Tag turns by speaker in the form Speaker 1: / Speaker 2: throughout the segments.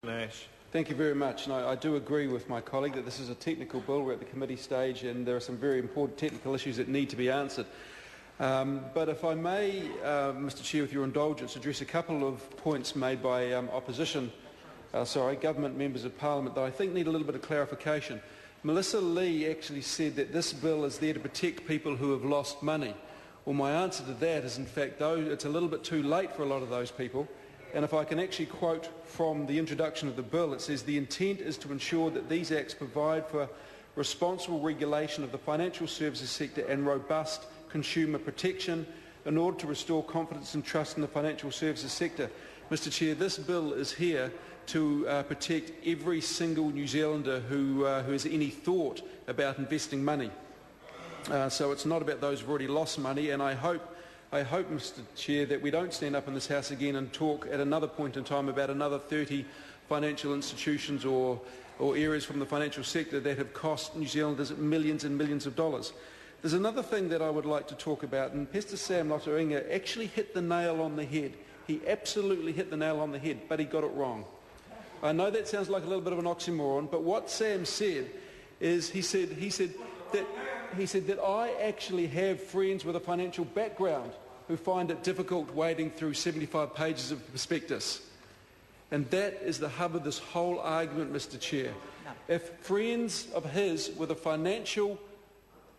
Speaker 1: Nash.
Speaker 2: Thank you very much. And I do agree with my colleague that this is a technical bill. We're at the committee stage and there are some very important technical issues that need to be answered. But if I may, Mr Chair, with your indulgence, address a couple of points made by government members of Parliament that I think need a little bit of clarification. Melissa Lee actually said that this bill is there to protect people who have lost money. Well, my answer to that is, in fact, though it's a little bit too late for a lot of those people. And if I can actually quote from the introduction of the bill, it says the intent is to ensure that these acts provide for responsible regulation of the financial services sector and robust consumer protection in order to restore confidence and trust in the financial services sector. Mr Chair, this bill is here to protect every single New Zealander who has any thought about investing money. So it's not about those who've already lost money, and I hope, Mr Chair, that we don't stand up in this House again and talk at another point in time about another 30 financial institutions or areas from the financial sector that have cost New Zealanders millions and millions of dollars. There's another thing that I would like to talk about, and Pastor Sam Lotteringa actually hit the nail on the head. He absolutely hit the nail on the head, but he got it wrong. I know that sounds like a little bit of an oxymoron, but what Sam said is he said that I actually have friends with a financial background who find it difficult wading through 75 pages of prospectus. And that is the hub of this whole argument, Mr Chair. No. If friends of his with a financial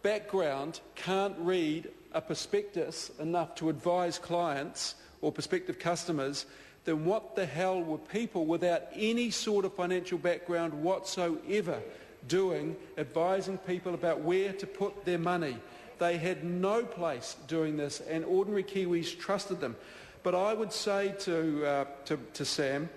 Speaker 2: background can't read a prospectus enough to advise clients or prospective customers, then what the hell were people without any sort of financial background whatsoever doing, advising people about where to put their money? They had no place doing this, and ordinary Kiwis trusted them. But I would say to Sam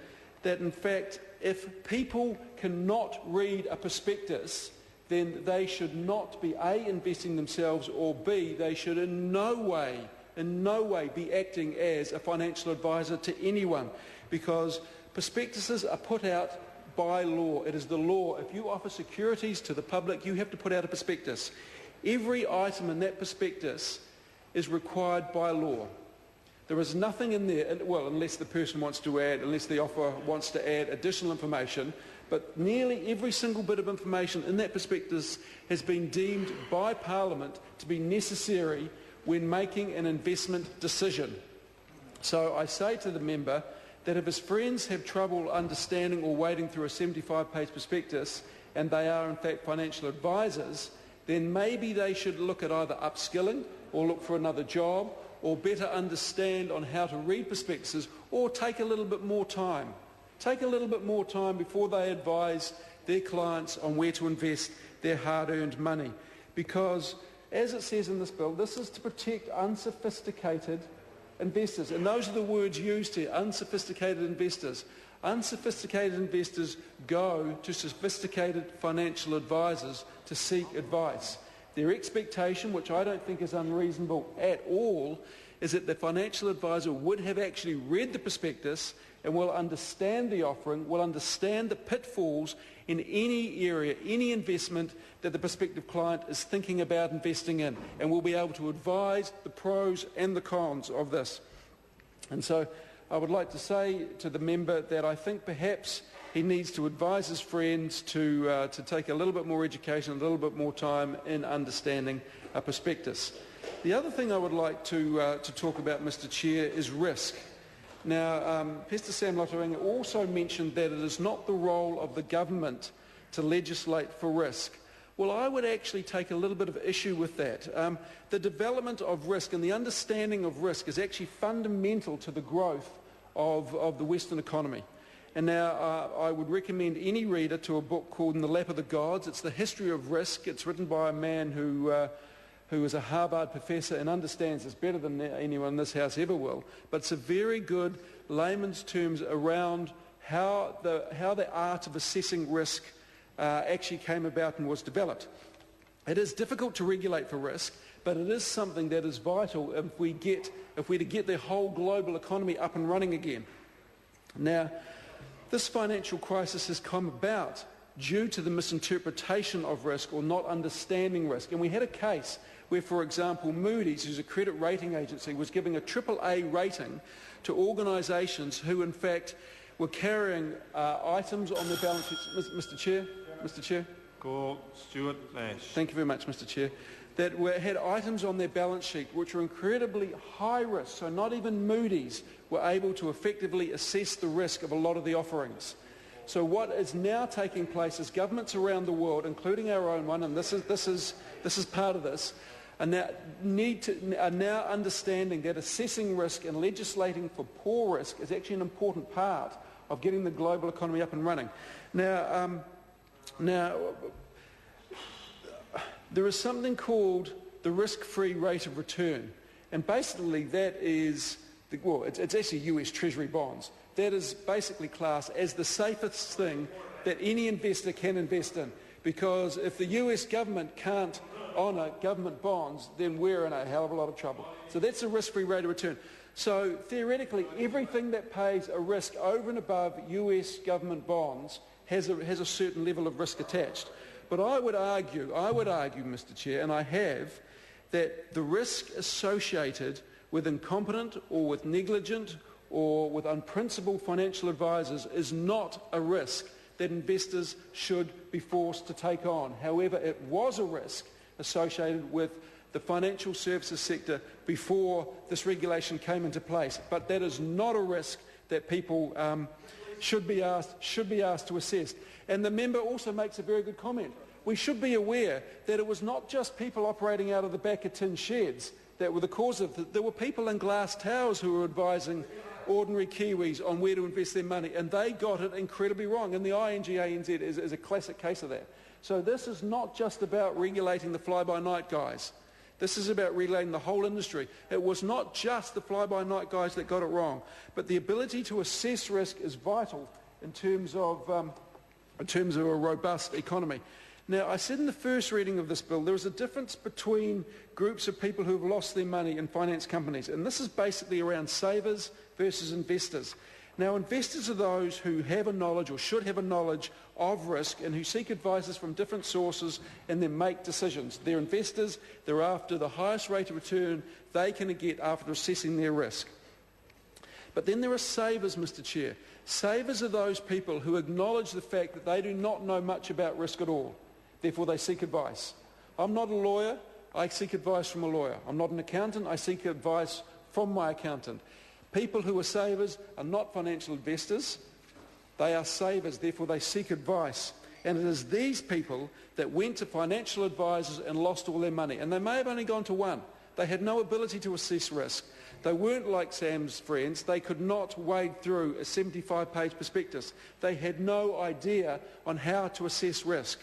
Speaker 2: that, in fact, if people cannot read a prospectus, then they should not be A, investing themselves, or B, they should in no way be acting as a financial advisor to anyone, because prospectuses are put out by law. It is the law. If you offer securities to the public, you have to put out a prospectus. Every item in that prospectus is required by law. There is nothing in there, well, unless the person wants to add, unless the offer wants to add additional information, but nearly every single bit of information in that prospectus has been deemed by Parliament to be necessary when making an investment decision. So I say to the member that if his friends have trouble understanding or wading through a 75-page prospectus, and they are in fact financial advisors, then maybe they should look at either upskilling or look for another job or better understand on how to read prospectuses, or take a little bit more time. Take a little bit more time before they advise their clients on where to invest their hard-earned money. Because, as it says in this bill, this is to protect unsophisticated investors. And those are the words used here, unsophisticated investors. Unsophisticated investors go to sophisticated financial advisors to seek advice. Their expectation, which I don't think is unreasonable at all, is that the financial advisor would have actually read the prospectus and will understand the offering, will understand the pitfalls in any area, any investment that the prospective client is thinking about investing in, and will be able to advise the pros and the cons of this. And so I would like to say to the member that I think perhaps he needs to advise his friends to take a little bit more education, a little bit more time in understanding a prospectus. The other thing I would like to talk about, Mr Chair, is risk. Now, Pastor Sam Lotteringa also mentioned that it is not the role of the government to legislate for risk. Well, I would actually take a little bit of issue with that. The development of risk and the understanding of risk is actually fundamental to the growth of the Western economy. And now I would recommend any reader to a book called In the Lap of the Gods. It's the history of risk. It's written by a man who is a Harvard professor and understands this better than anyone in this house ever will. But it's a very good layman's terms around how the art of assessing risk actually came about and was developed. It is difficult to regulate for risk, but it is something that is vital if we're to get the whole global economy up and running again. Now, this financial crisis has come about due to the misinterpretation of risk or not understanding risk. And we had a case where, for example, Moody's, who's a credit rating agency, was giving a AAA rating to organisations who, in fact, were carrying items on their balance sheets. Mr. Chair.
Speaker 1: Go Stuart Nash.
Speaker 2: Thank you very much, Mr. Chair. That had items on their balance sheet which were incredibly high risk, so not even Moody's were able to effectively assess the risk of a lot of the offerings. So what is now taking place is governments around the world, including our own one, and this is part of this, are now understanding that assessing risk and legislating for poor risk is actually an important part of getting the global economy up and running. Now, there is something called the risk-free rate of return, and basically that is, it's actually US Treasury bonds. That is basically classed as the safest thing that any investor can invest in, because if the US government can't honour government bonds, then we're in a hell of a lot of trouble. So that's a risk-free rate of return. So theoretically, everything that pays a risk over and above US government bonds has a certain level of risk attached. But I would argue, Mr. Chair, and I have, that the risk associated with incompetent or with negligent or with unprincipled financial advisors is not a risk that investors should be forced to take on. However, it was a risk associated with the financial services sector before this regulation came into place. But that is not a risk that people should be asked to assess. And the member also makes a very good comment. We should be aware that it was not just people operating out of the back of tin sheds that were the cause of it. There were people in glass towers who were advising ordinary Kiwis on where to invest their money, and they got it incredibly wrong. And the ING-ANZ is a classic case of that. So this is not just about regulating the fly-by-night guys. This is about regulating the whole industry. It was not just the fly-by-night guys that got it wrong, but the ability to assess risk is vital in terms of a robust economy. Now, I said in the first reading of this bill there is a difference between groups of people who have lost their money in finance companies, and this is basically around savers versus investors. Now, investors are those who have a knowledge or should have a knowledge of risk and who seek advices from different sources and then make decisions. They're investors. They're after the highest rate of return they can get after assessing their risk. But then there are savers, Mr. Chair. Savers are those people who acknowledge the fact that they do not know much about risk at all. Therefore, they seek advice. I'm not a lawyer. I seek advice from a lawyer. I'm not an accountant. I seek advice from my accountant. People who are savers are not financial investors. They are savers. Therefore, they seek advice. And it is these people that went to financial advisors and lost all their money. And they may have only gone to one. They had no ability to assess risk. They weren't like Sam's friends. They could not wade through a 75-page prospectus. They had no idea on how to assess risk.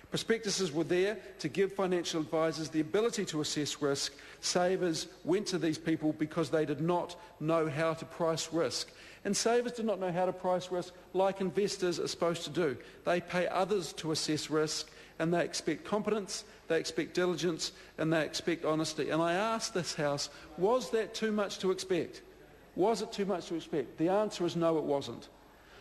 Speaker 2: Prospectuses were there to give financial advisors the ability to assess risk. Savers went to these people because they did not know how to price risk. And savers do not know how to price risk like investors are supposed to do. They pay others to assess risk, and they expect competence, they expect diligence, and they expect honesty. And I asked this House, was that too much to expect? Was it too much to expect? The answer is no, it wasn't.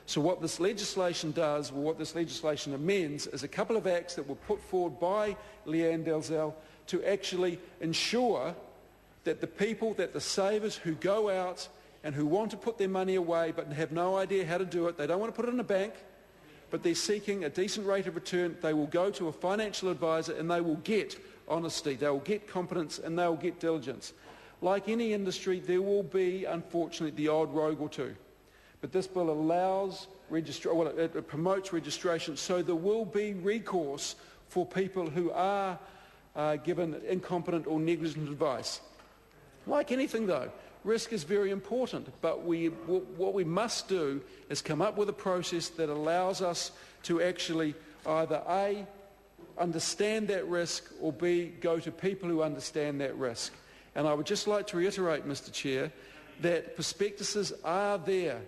Speaker 2: So what this legislation does, or what this legislation amends, is a couple of acts that were put forward by Leanne Dalzell to actually ensure that the savers who go out and who want to put their money away but have no idea how to do it, they don't want to put it in a bank, but they're seeking a decent rate of return, they will go to a financial advisor and they will get honesty, they will get competence, and they will get diligence. Like any industry, there will be, unfortunately, the odd rogue or two. But this bill allows it promotes registration, so there will be recourse for people who are given incompetent or negligent advice. Like anything, though, risk is very important, but what we must do is come up with a process that allows us to actually either A, understand that risk, or B, go to people who understand that risk. And I would just like to reiterate, Mr. Chair, that prospectuses are there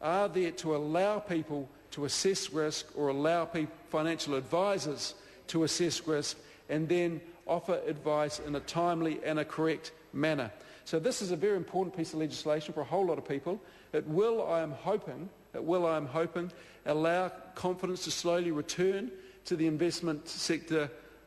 Speaker 2: to allow people to assess risk or allow financial advisors to assess risk and then offer advice in a timely and a correct manner. So this is a very important piece of legislation for a whole lot of people. It will, I am hoping, allow confidence to slowly return to the investment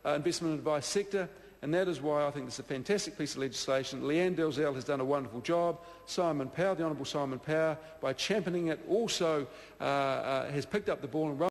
Speaker 2: advice sector, and that is why I think this is a fantastic piece of legislation. Leanne Dalzell has done a wonderful job. Simon Power, the Honourable Simon Power, by championing it, also has picked up the ball and run